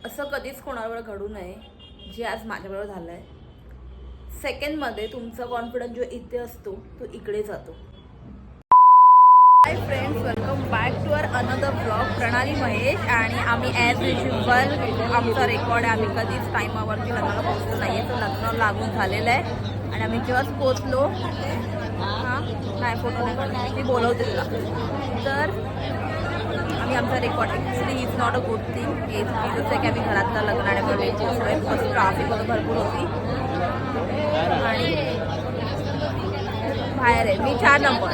असं कधीच कोणावर घडू नये जे आज माझ्याबरोबर झालं आहे. सेकंडमध्ये तुमचा कॉन्फिडन्स जो इथे असतो तो इकडे जातो. Hi friends, welcome back to our another blog. Pranali Mahesh आणि आम्ही ॲज युज्युअल आमचा रेकॉर्ड आहे. आम्ही कधीच टायमावरती लग्नाला पोहोचलो नाही आहे. तर लग्न लागून झालेलं आहे आणि आम्ही जेव्हाच पोचलो हां नाही फोटो नाही काढला, मी बोलवते तुला. तर आम्ही आमचा record actually is not a good thing. हे चुकीचंच आहे की आम्ही घरातलं लग्न आणि आम्ही लेट पोचलो आहे. बिकॉज ट्राफिक वगैरे भरपूर होती आणि बाहेर आहे. मी 4 नंबर.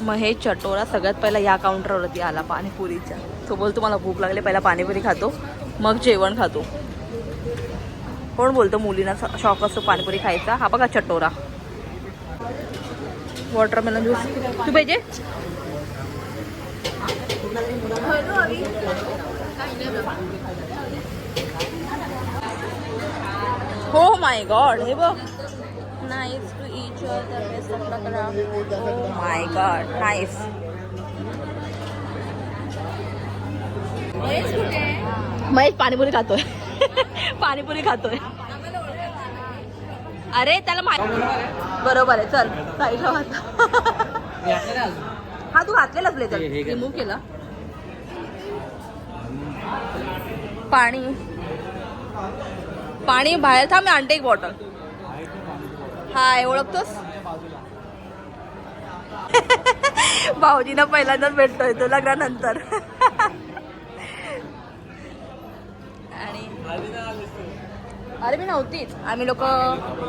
महेश चटोरा सगळ्यात पहिला या काउंटरवरती आला पाणीपुरीच्या. तो बोलतो मला भूक लागली, पहिला पाणीपुरी खातो मग जेवण खातो. कोण बोलतो मुलींना शॉक असतो पाणीपुरी खायचा? हा बघा चटोरा. वॉटरमेलन ज्यूस तू पाहिजे? हो माय गॉड, हे बघ. Nice to each the best of luck. Oh my god, nice. Mahesh panipuri खातोय. पाणीपुरी खातोय. अरे त्याला बरोबर आहे. चल साईडला हा तू घातलेलाच ब्लेझर रिमूव्ह केला. पाणी पाणी बाहेर थांब, मी आणते एक बॉटल. हाय, ओळखतोस? भाऊजीना पहिल्यांदाच भेटतोय तो लग्नानंतर. आणि अरे मी नव्हतीच, आम्ही लोक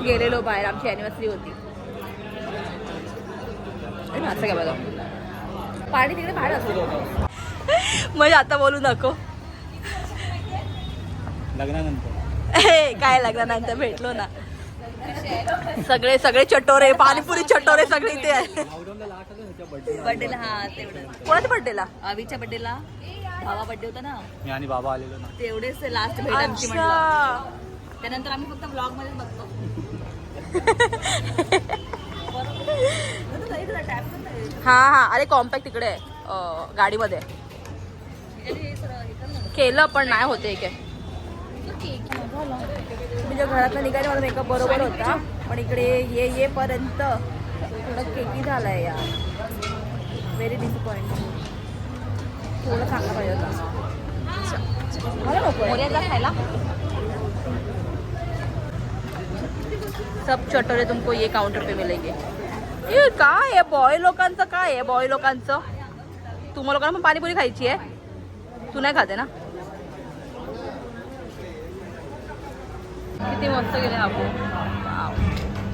गेलेलो बाहेर, आमची अॅनिव्हर्सरी होती. अरे असं काय बघा, पाणी तिकडे बाहेर असतो. म्हणजे आता बोलू नको. लग्नानंतर काय लग्नानंतर भेटलो ना. सगळे सगळे चटोरे, पाणीपुरी चटोरे सगळे इथे आहे. बर्थडेला. हा तेवढं. कोणाच्या बर्थडेला? आवीच्या बर्थडेला. भावा बर्थडे होता ना, मी आणि बाबा आलेलो ना. तेवढेच लास्ट भेट आमची म्हटलं. त्यानंतर आम्ही फक्त ब्लॉग मध्येच बघतो. हा हा, अरे कॉम्पॅक्ट तिकडे आहे गाडीमध्ये. केलं पण नाही होते काय. म्हणजे घरातनं निघाले मला मेकअप बरोबर होता, पण इकडे येपर्यंत थोडं केकी झालाय यार. Very disappointing. थोडं चांगलं पाहिजे होता. मला नको मोर्याला खायला. सब चटोरे तुमको ये काउंटर पे मिलेंगे. ये काय आहे बॉय लोकांचं? काय आहे बॉय लोकांचं? तुम्हा लोकांना पण पाणीपुरी खायची आहे? तू नाही खाते ना? किती मस्त गेले आपण.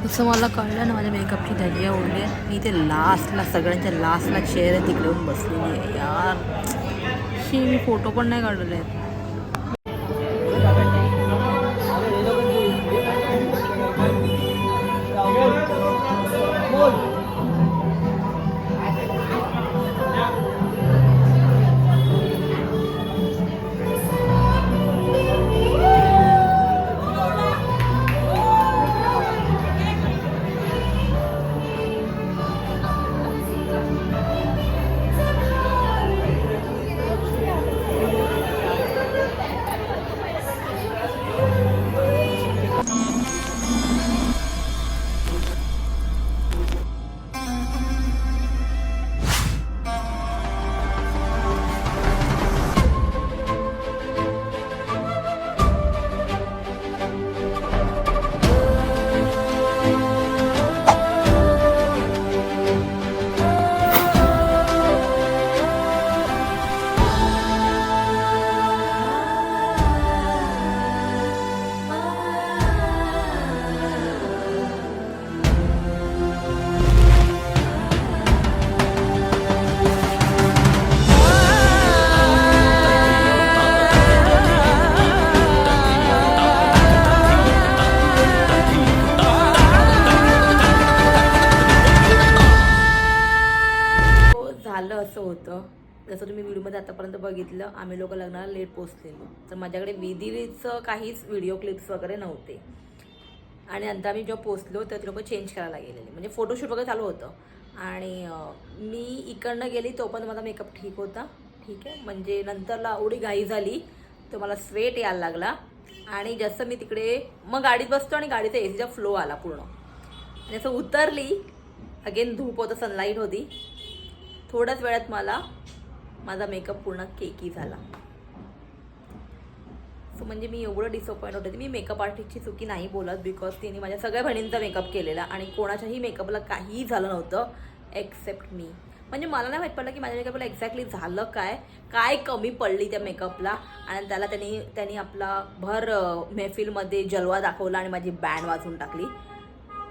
जसं मला कळलं ना, माझ्या मेकअपची धजिया उडली आहे. मी ते लास्टला, सगळ्यांच्या लास्टला चेअर आहे तिकडे येऊन बसलेली आहे यार. ही मी फोटो पण नाही काढलेले आहेत. असं होतं. जसं तुम्ही व्हिडिओमध्ये आतापर्यंत बघितलं, आम्ही लोक लग्नाला लेट पोचलेलो. तर माझ्याकडे विधीचं काहीच व्हिडिओ क्लिप्स वगैरे नव्हते. आणि नंतर आम्ही जेव्हा पोचलो तर ते लोक चेंज करायला गेलेले, म्हणजे फोटोशूट वगैरे चालू होतं. आणि मी इकडनं गेली तो पण माझा मेकअप ठीक होता. ठीक आहे, म्हणजे नंतरला एवढी घाई झाली तर मला स्वेट यायला लागला. आणि जसं मी तिकडे मग गाडीत बसतो आणि गाडीचा एसीचा फ्लो आला पूर्ण. आणि असं उतरली, अगेन धूप होतं, सनलाईट होती. थोड्याच वेळात माझा मेकअप पूर्ण केकी झाला. सो म्हणजे मी एवढं डिसअपॉइंट होते. मी मेकअप आर्टिस्टची चुकी नाही बोलत, बिकॉज तिने माझ्या सगळ्या बहिणींचा मेकअप केलेला आणि कोणाच्याही मेकअपला काहीही झालं नव्हतं एक्सेप्ट मी. म्हणजे मला नाही माहीत पडलं की माझ्या मेकअपला एक्झॅक्टली झालं काय कमी पडली त्या मेकअपला. आणि त्याला त्यांनी आपला भर महफिलमध्ये जलवा दाखवला आणि माझी बँड वाजवून टाकली.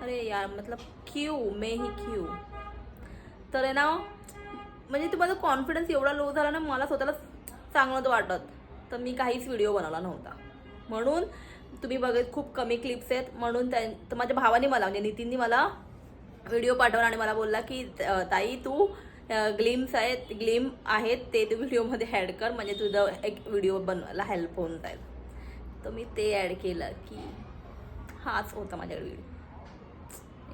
अरे यार, मतलब क्यू क्यू. तर आहे ना, म्हणजे ते माझा कॉन्फिडन्स एवढा लो झाला ना, मला स्वतःला चांगलं नव्हतं वाटत. तर मी काहीच व्हिडिओ बनवला नव्हता. म्हणून तुम्ही बघत खूप कमी क्लिप्स आहेत. म्हणून तर माझ्या भावाने मला, म्हणजे नितीननी मला व्हिडिओ पाठवला आणि मला बोलला की ताई तू ग्लिम आहेत ते तू व्हिडिओमध्ये ॲड कर, म्हणजे तुझं एक व्हिडिओ बनवायला हेल्प होऊन जाईल. तर मी ते ॲड केलं की हाच होता माझ्याकडे व्हिडिओ.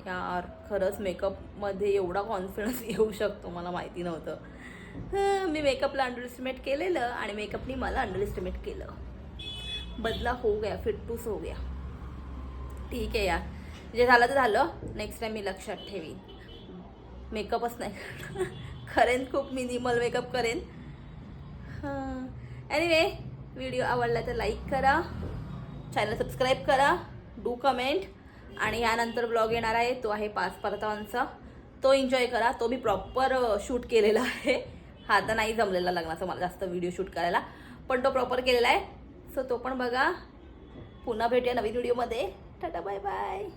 यार खरंच मेकअपमध्ये एवढा कॉन्फिडन्स येऊ शकतो मला माहिती नव्हतं. मी मेकअपला अंडर एस्टिमेट केलेलं आणि मेकअपनी मला अंडर एस्टिमेट केलं. बदला हो गया, फिट्टूस हो गया. ठीक आहे यार, जे झालं तर झालं. नेक्स्ट टाइम मी लक्षात ठेवीन, मेकअपच नाही करेन, खूप मिनिमल मेकअप करेन. एनिवे, व्हिडिओ आवडला तर लाईक करा, चॅनल सबस्क्राईब करा, डू कमेंट. आणि यानंतर ब्लॉग येणार आहे, तो आहे 5 परतावांचा. तो एन्जॉय करा. तो मी प्रॉपर शूट केलेला आहे. हा तर नाही जमलेला लग्नाचा मला जास्त व्हिडिओ शूट करायला, पण तो प्रॉपर केलेला आहे. सो तो पण बघा. पुन्हा भेटूया नवीन व्हिडिओमध्ये. Tata, bye bye.